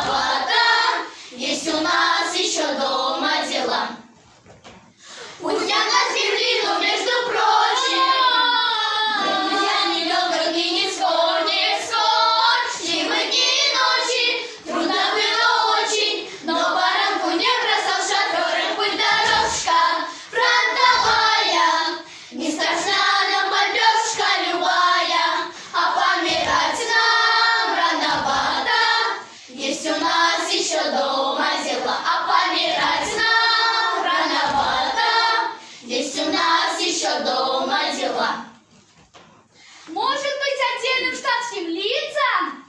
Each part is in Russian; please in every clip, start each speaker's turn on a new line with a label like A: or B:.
A: рановато, есть у нас еще дома дела. Пусть я на земле, но между прочим, друзья, нелегко дни не скоро, счастливые дни и ночи, трудно было очень, но баранку не бросал шофер, путь дорожка фронтовая, не страшна нам бомбежка любая, а помирать нам рановато, есть у нас еще дома дела, а помирать нам рановато, есть у нас еще дома дела.
B: Может быть, отдельным штатским лицам?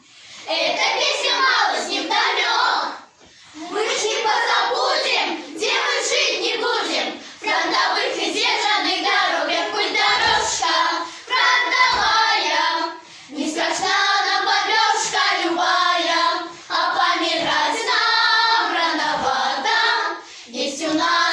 A: Эта песня мало с ним намек. Мы ж не позабудем, где мы жить не будем. Фронтовых и сдержанных дорогах путь дорожка фронтовая. Не страшна нам бомбежка любая, а помирать нам рановато, есть у нас